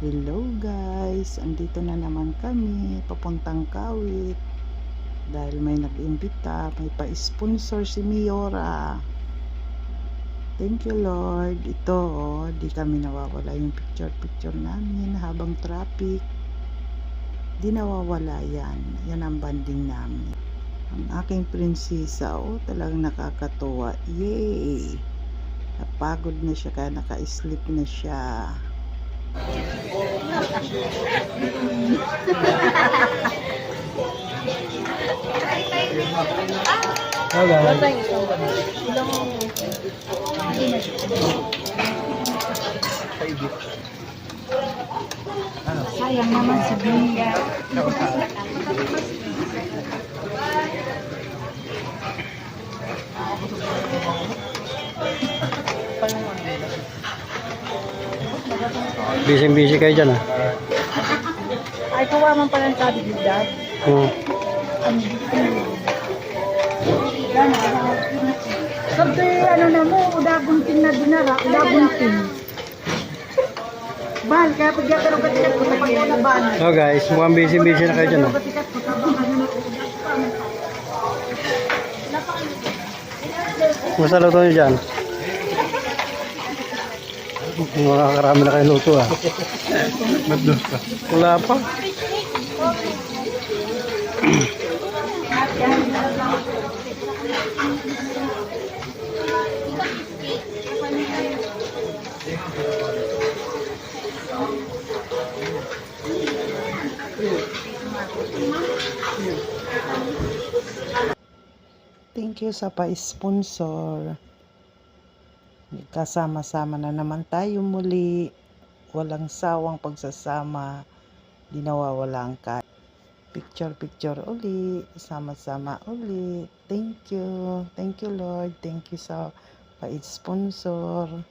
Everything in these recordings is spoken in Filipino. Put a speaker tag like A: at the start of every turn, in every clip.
A: Hello guys, andito na naman kami papuntang Kawit dahil may nag-imbita, may pa-sponsor si Miora. Thank you Lord. Ito di kami nawawala yung picture namin habang traffic. Di nawawala yan. Yan ang banding namin. Ang aking prinsesa talagang nakakatuwa. Yay! Napagod na siya kaya naka-sleep na siya.
B: Sayang naman si Bunda.
C: Busy kayo dyan ah.
B: Ay, kuha man pala sabi ni Dad. Sabi, ano na mo, udagunting na dinara, udagunting. Bahal, kaya pag yata nung katikat ko, tapag ko na bahal.
C: So guys, mukhang busy na kayo dyan ah. Kumusta luto nyo dyan? Makakarami na kayo luto ah. Wala pa.
A: Thank you sa pa-sponsor. Kasama-sama na naman tayo muli. Walang sawang pagsasama. Di nawawala ang picture uli. Sama-sama uli. Thank you. Thank you Lord. Thank you sa pa-sponsor.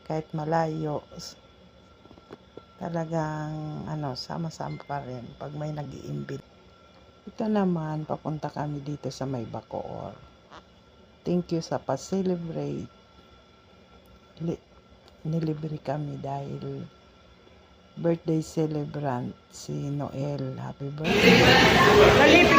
A: Kahit malayo. Talagang sama-sama pa rin pag may nag-iimbit. Ito naman, papunta kami dito sa may Bacoor. Thank you sa pa-celebrate. Nilibre kami dahil birthday celebrant si Noel. Happy birthday!